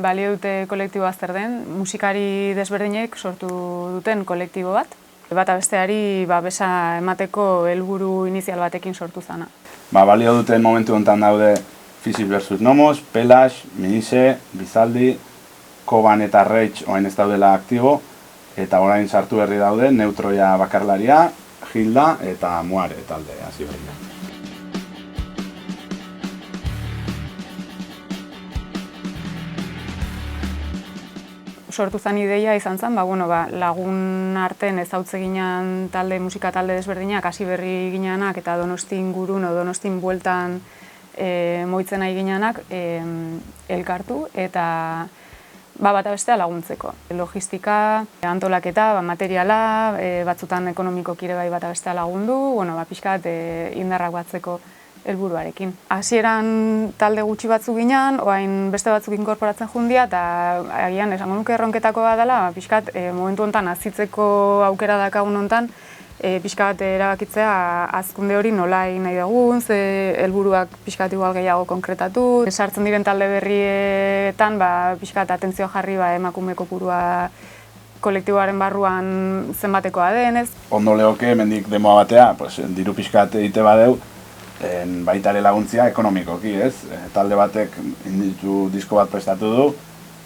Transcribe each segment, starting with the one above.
balio dute kolektiboa zer den, musikari desberdinek sortu duten kolektibo bat. Bata besteari babesa emateko helburu inizial batekin sortu zana. Balio duten momentu honetan daude Physis vs. Nomos, Pelash, Minise, Bizaldi, Koban eta Rage orain ez daudela aktibo, eta orain sartu berri daude Neutroia bakarlaria, Hilda eta Muare talde hasi berria. Sortu zen ideia izan zen, lagun arten ezautze ginen musika talde desberdinak, hasi berri ginenak eta Donosti ingurun o Donostin bueltan moitzen nahi ginenak elkartu eta bata bestea laguntzeko. Logistika, antolaketa, materiala, batzutan ekonomikoki ere bai bata bestea lagundu, pixkat indarrak batzeko helburuarekin. Hasieran talde gutxi batzuk ginen, orain beste batzuk inkorporatzen jundia, eta agian esango nuke erronketako bat dela, pixkat momentu honetan azitzeko aukera dakagun honetan, pixkat erabakitzea hazkunde hori nola egin nahi dugun, ze helburuak pixkat igual gehiago konkretatu. Sartzen diren talde berrietan, pixkat atentzio jarri emakume kopurua kolektiboaren barruan zenbatekoa denez. Ondo lehoke, mendik demoa batea, diru pixkat egite badeu, baitare laguntzia ekonomikoki, ez? Talde batek inditu disko bat prestatu du,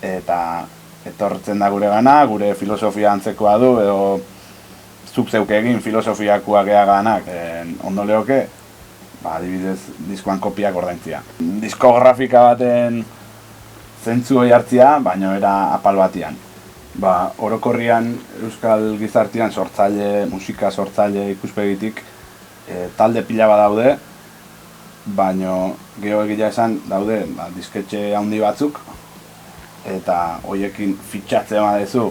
eta etortzen da gure gana, gure filosofia antzekoa du, edo zuk zeuke egin filosofiakoa geaganak ondo lehoke, adibidez diskoan kopiak ordaintzia. Diskografika baten zentzu hori hartzia, baina era apal batian. Orokorrian euskal gizartean sortzaile, musika sortzaile ikuspegitik talde pila bat daude, baina geho egia esan daude disketxe handi batzuk, eta horiekin fitxatzea badezu,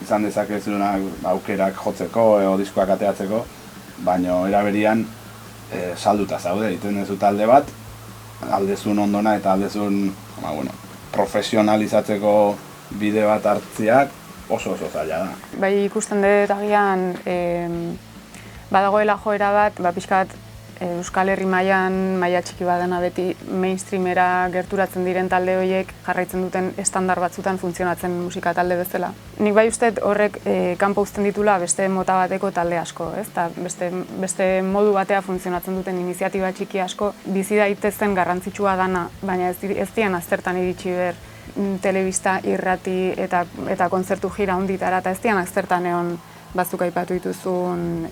izan dezakezuna aukerak jotzeko edo diskoak ateatzeko, baina eraberian salduta zaude, egiten duzu talde bat, aldezun ondona eta aldezun profesionalizatzeko bide bat hartziak oso zaila da. Ikusten dut agian badagoela joera bat, pixkat Euskal Herri maila txiki badena beti mainstreamera gerturatzen diren talde horiek jarraitzen duten estandar batzutan funtzionatzen musika talde bezala. Nik uste horrek kanpo uzten ditula beste mota bateko talde asko, ez? Beste modu batea funtzionatzen duten iniziatiba txiki asko bizi daitezen garrantzitsua dana, baina ez dian aztertan iritsi ber telebista, irrati eta kontzertu gira honditara, eta ez dian aztertan egon batzuk aipatu dituzun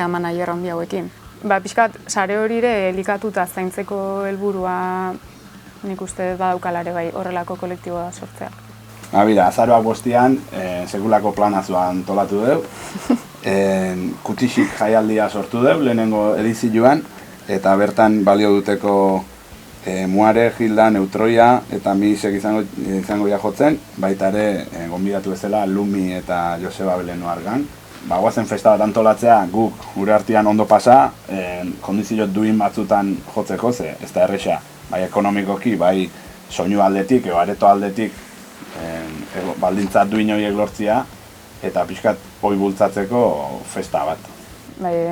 manager handi hauekin. Pixkat, sare hori ere elikatuta zaintzeko helburua nik uste badaukalare horrelako kolektiboa sortzea. Azaroak 5ean, sekulako planazua antolatu dugu. Kutixik jaialdia sortu dugu, lehenengo edizioan, eta bertan balio duteko Muare, Hilda, Neutroia eta Minisek izango jotzen, baita ere gonbidatu bezala Lumi eta Joseba Belenu Argan. Guazen festa bat antolatzea guk gure artean ondo pasa, kondizio duin batzutan jotzeko, ze ez da erresa, bai ekonomikoki, bai soinu aldetik, edo areto aldetik, baldintza duin horiek lortzia, eta pixkat hori bultzatzeko festa bat.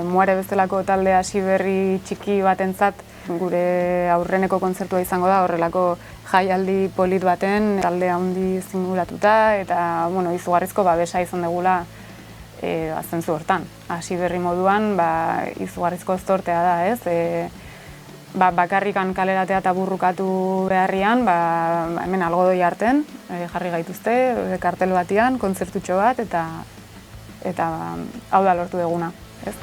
Muare bezalako talde hasi berri txiki batentzat, gure aurreneko kontzertua izango da, horrelako jaialdi polit baten, talde handi zinguratuta, eta izugarrizko babesa izan dugula zentzu hortan. Hasi berri moduan, izugarrizko zortea da, ez? Bakarrikan kaleratea eta burrukatu beharrian, hemen algodoi arten jarri gaituzte, kartel batian, kontzertutxo bat, eta hau da lortu duguna, ez?